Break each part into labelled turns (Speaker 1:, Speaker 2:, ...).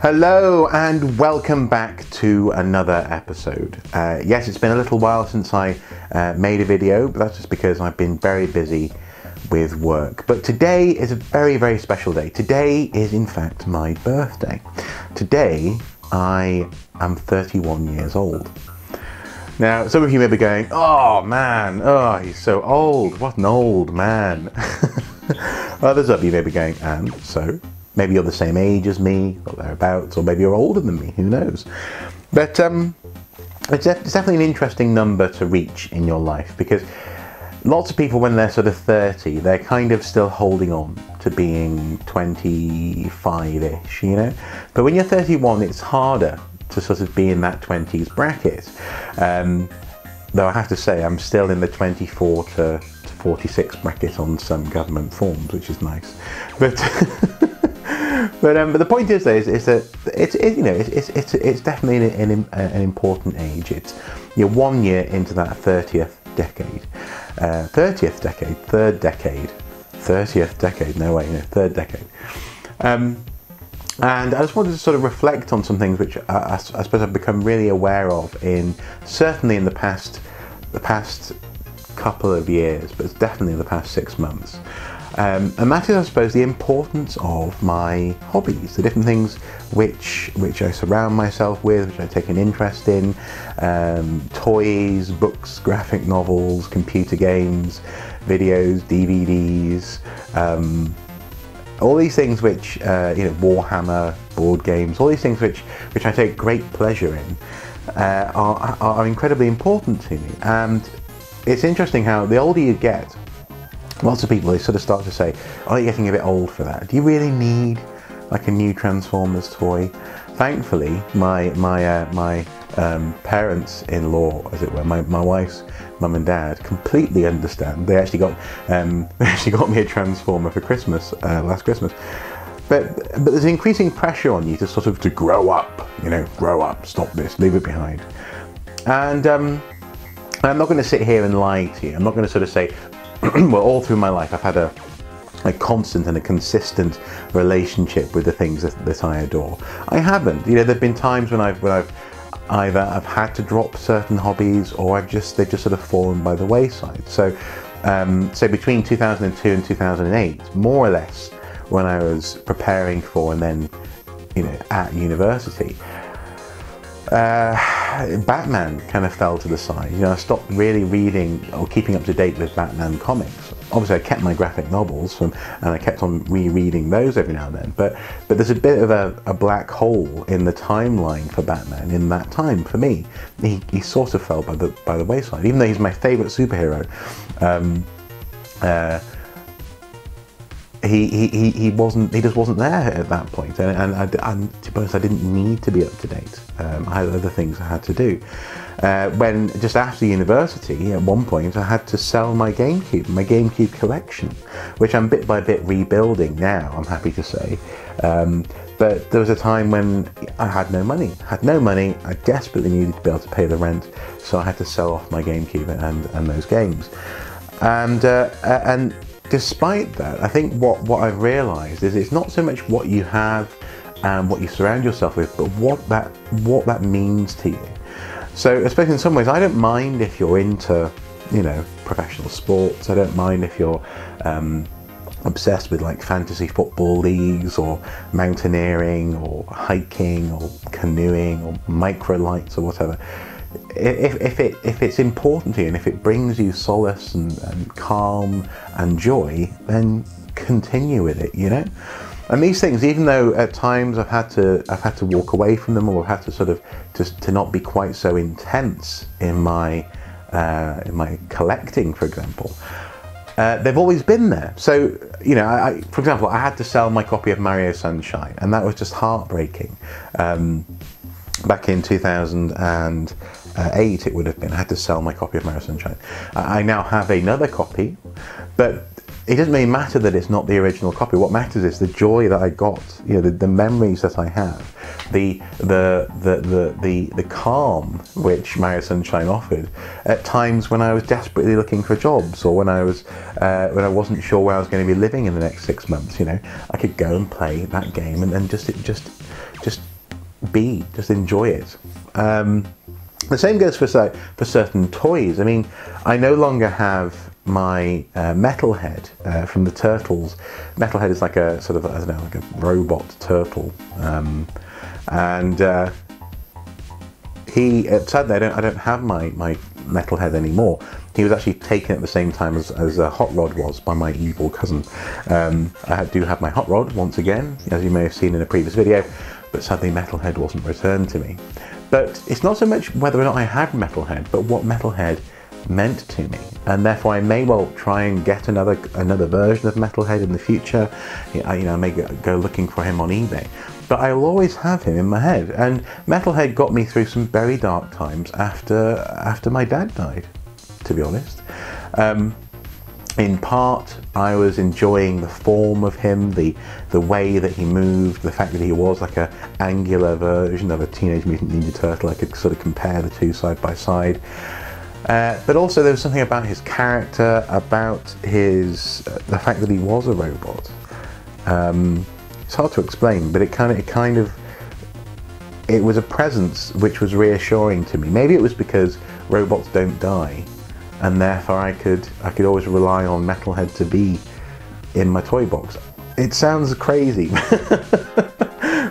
Speaker 1: Hello and welcome back to another episode. Yes, it's been a little while since I made a video, but that's just because I've been very busy with work. But today is a very, very special day. Today is in fact my birthday. Today I am 31 years old. Now, some of you may be going, oh man, oh, he's so old. What an old man. Others of you may be going, and so? Maybe you're the same age as me, or thereabouts, or maybe you're older than me, who knows? But it's definitely an interesting number to reach in your life, because lots of people, when they're sort of 30, they're kind of still holding on to being 25-ish, you know? But when you're 31, it's harder to sort of be in that 20s bracket. Though I have to say, I'm still in the 24 to 46 bracket on some government forms, which is nice. But but the point is that it's definitely an important age. You're 1 year into that 30th decade, third decade. And I just wanted to sort of reflect on some things which I suppose I've become really aware of certainly in the past couple of years, but it's definitely in the past 6 months. And that is, I suppose, the importance of my hobbies, the different things which I surround myself with, which I take an interest in, toys, books, graphic novels, computer games, videos, DVDs, all these things which, Warhammer, board games, all these things which I take great pleasure in, are incredibly important to me. And it's interesting how the older you get, lots of people, they sort of start to say, oh, you're getting a bit old for that. Do you really need like a new Transformers toy? Thankfully, my parents-in-law, as it were, my wife's mum and dad, completely understand. They actually got me a Transformer for Christmas, last Christmas. But there's increasing pressure on you to sort of to grow up, grow up, stop this, leave it behind. And I'm not going to sit here and lie to you. I'm not going to sort of say, well, all through my life I've had a constant and a consistent relationship with the things that I adore. I haven't. There've been times when I've either had to drop certain hobbies, or they've just sort of fallen by the wayside. So between 2002 and 2008, more or less, when I was preparing for and then at university, Batman kind of fell to the side. I stopped really reading or keeping up to date with Batman comics. Obviously, I kept my graphic novels and I kept on rereading those every now and then. But there's a bit of a black hole in the timeline for Batman in that time. For me, he sort of fell by the wayside. Even though he's my favourite superhero, he just wasn't there at that point, and to be honest, I didn't need to be up to date. I had other things I had to do. When just after university, at one point, I had to sell my GameCube collection, which I'm bit by bit rebuilding now, I'm happy to say. But there was a time when I had no money. I desperately needed to be able to pay the rent, so I had to sell off my GameCube and those games. And despite that, I think what I've realised is it's not so much what you have and what you surround yourself with, but what that means to you. So I suppose in some ways, I don't mind if you're into, professional sports. I don't mind if you're obsessed with like fantasy football leagues, or mountaineering, or hiking, or canoeing, or microlights, or whatever. If it's important to you, and if it brings you solace and calm and joy, then continue with it, And these things, even though at times I've had to walk away from them, or I've had to sort of to not be quite so intense in my collecting, for example, they've always been there. So for example, I had to sell my copy of Mario Sunshine, and that was just heartbreaking. Back in 2008, it would have been. I had to sell my copy of Mario Sunshine. I now have another copy, but it doesn't really matter that it's not the original copy. What matters is the joy that I got, the memories that I have, the calm which Mario Sunshine offered at times when I was desperately looking for jobs, or when I wasn't sure where I was going to be living in the next 6 months. I could go and play that game and then just be, just enjoy it. The same goes for certain toys. I mean, I no longer have my Metalhead from the Turtles. Metalhead is like a sort of, I don't know, like a robot turtle, and sadly I don't have my Metalhead anymore. He was actually taken at the same time as Hot Rod was by my evil cousin. I do have my Hot Rod once again, as you may have seen in a previous video, but sadly Metalhead wasn't returned to me. But it's not so much whether or not I had Metalhead, but what Metalhead meant to me, and therefore I may well try and get another version of Metalhead in the future. I may go looking for him on eBay, but I'll always have him in my head. And Metalhead got me through some very dark times after my dad died, to be honest. In part, I was enjoying the form of him, the way that he moved, the fact that he was like a angular version of a Teenage Mutant Ninja Turtle. I could sort of compare the two side by side. But also there was something about his character, about the fact that he was a robot. It's hard to explain, but it was a presence which was reassuring to me. Maybe it was because robots don't die, and therefore I could always rely on Metalhead to be in my toy box. It sounds crazy,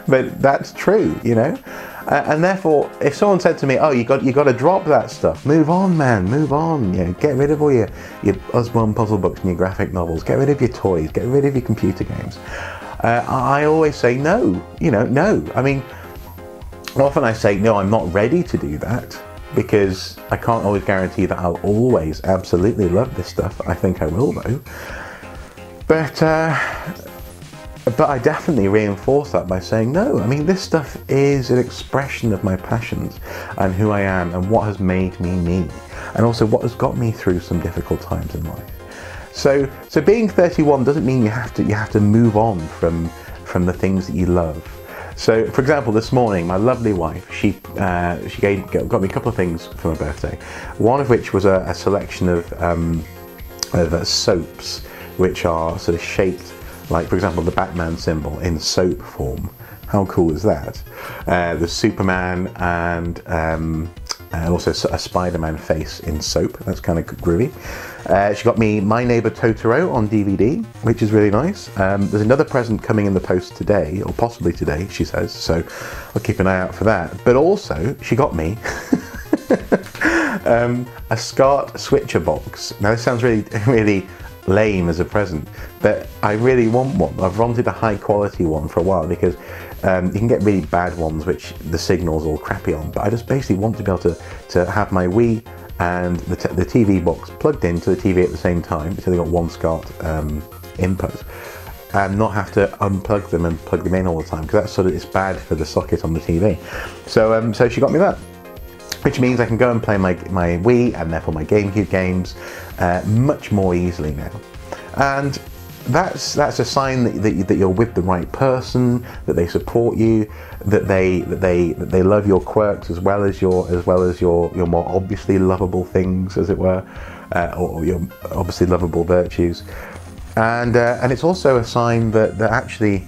Speaker 1: but that's true, you know. And therefore, if someone said to me, "Oh, you got to drop that stuff. Move on, man. Move on. You know, get rid of all your Osborne puzzle books and your graphic novels. Get rid of your toys. Get rid of your computer games." I always say no. You know, no. I mean, often I say no. I'm not ready to do that, because I can't always guarantee that I'll always absolutely love this stuff. I think I will, though. But I definitely reinforce that by saying no. I mean, this stuff is an expression of my passions and who I am and what has made me me, and also what has got me through some difficult times in life. So being 31 doesn't mean you have to move on from the things that you love. So, for example, this morning, my lovely wife, she got me a couple of things for my birthday. One of which was a selection of soaps, which are sort of shaped like, for example, the Batman symbol in soap form. How cool is that? The Superman and also a Spider-Man face in soap. That's kind of groovy. She got me My Neighbor Totoro on DVD, which is really nice. There's another present coming in the post today, or possibly today, she says, so I'll keep an eye out for that. But also, she got me a SCART switcher box. Now this sounds really, really lame as a present, but I really want one. I've wanted a high quality one for a while, because you can get really bad ones which the signal's all crappy on, but I just basically want to be able to have my Wii and the TV box plugged into the TV at the same time. It's only got one SCART input, and not have to unplug them and plug them in all the time, because that's it's bad for the socket on the TV. So she got me that, which means I can go and play my Wii and therefore my GameCube games much more easily now. And that's a sign that you're with the right person, that they support you, that they love your quirks as well as your more obviously lovable things, as it were, or your obviously lovable virtues. And it's also a sign that actually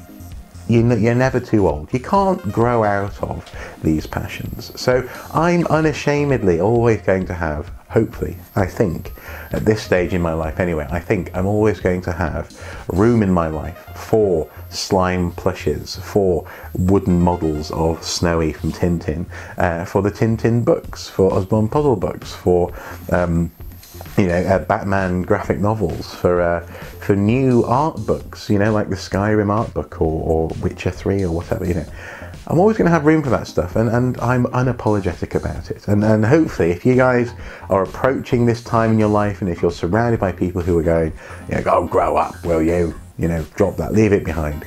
Speaker 1: you're never too old. You can't grow out of these passions. So I'm unashamedly always going to have, hopefully, I think, at this stage in my life anyway, I think I'm always going to have room in my life for slime plushes, for wooden models of Snowy from Tintin, for the Tintin books, for Osborne puzzle books, for Batman graphic novels, for new art books, like the Skyrim art book or Witcher 3 or whatever, I'm always going to have room for that stuff, and I'm unapologetic about it. And hopefully, if you guys are approaching this time in your life, and if you're surrounded by people who are going, "Oh, grow up, will you? Drop that, leave it behind."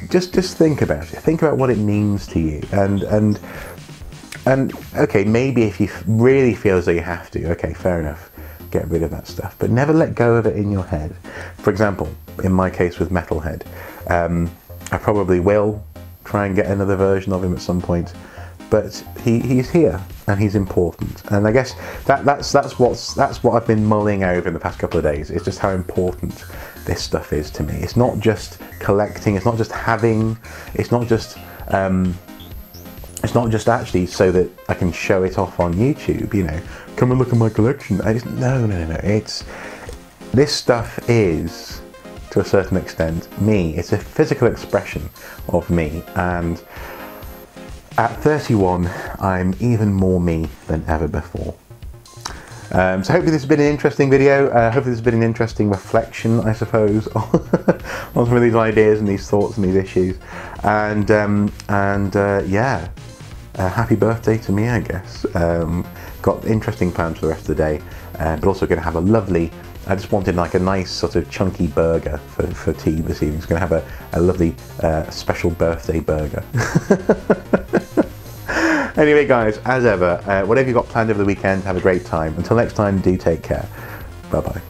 Speaker 1: Just think about it. Think about what it means to you, and okay, maybe if you really feel as though you have to, okay, fair enough, get rid of that stuff, but never let go of it in your head. For example, in my case with Metalhead, I probably will try and get another version of him at some point, but he's here and he's important, and I guess that's what I've been mulling over in the past couple of days. It's just how important this stuff is to me. It's not just collecting, it's not just having, it's not just It's not just actually so that I can show it off on YouTube, you know, come and look at my collection. No. This stuff is, to a certain extent, me. It's a physical expression of me, and at 31, I'm even more me than ever before. So hopefully this has been an interesting video. Hopefully this has been an interesting reflection, I suppose, on some of these ideas and these thoughts and these issues. And yeah, happy birthday to me, I guess. Got interesting plans for the rest of the day, but also going to have a lovely, I just wanted like a nice sort of chunky burger for tea this evening. It's going to have a lovely special birthday burger. Anyway guys, as ever, whatever you've got planned over the weekend, have a great time. Until next time, do take care. Bye bye.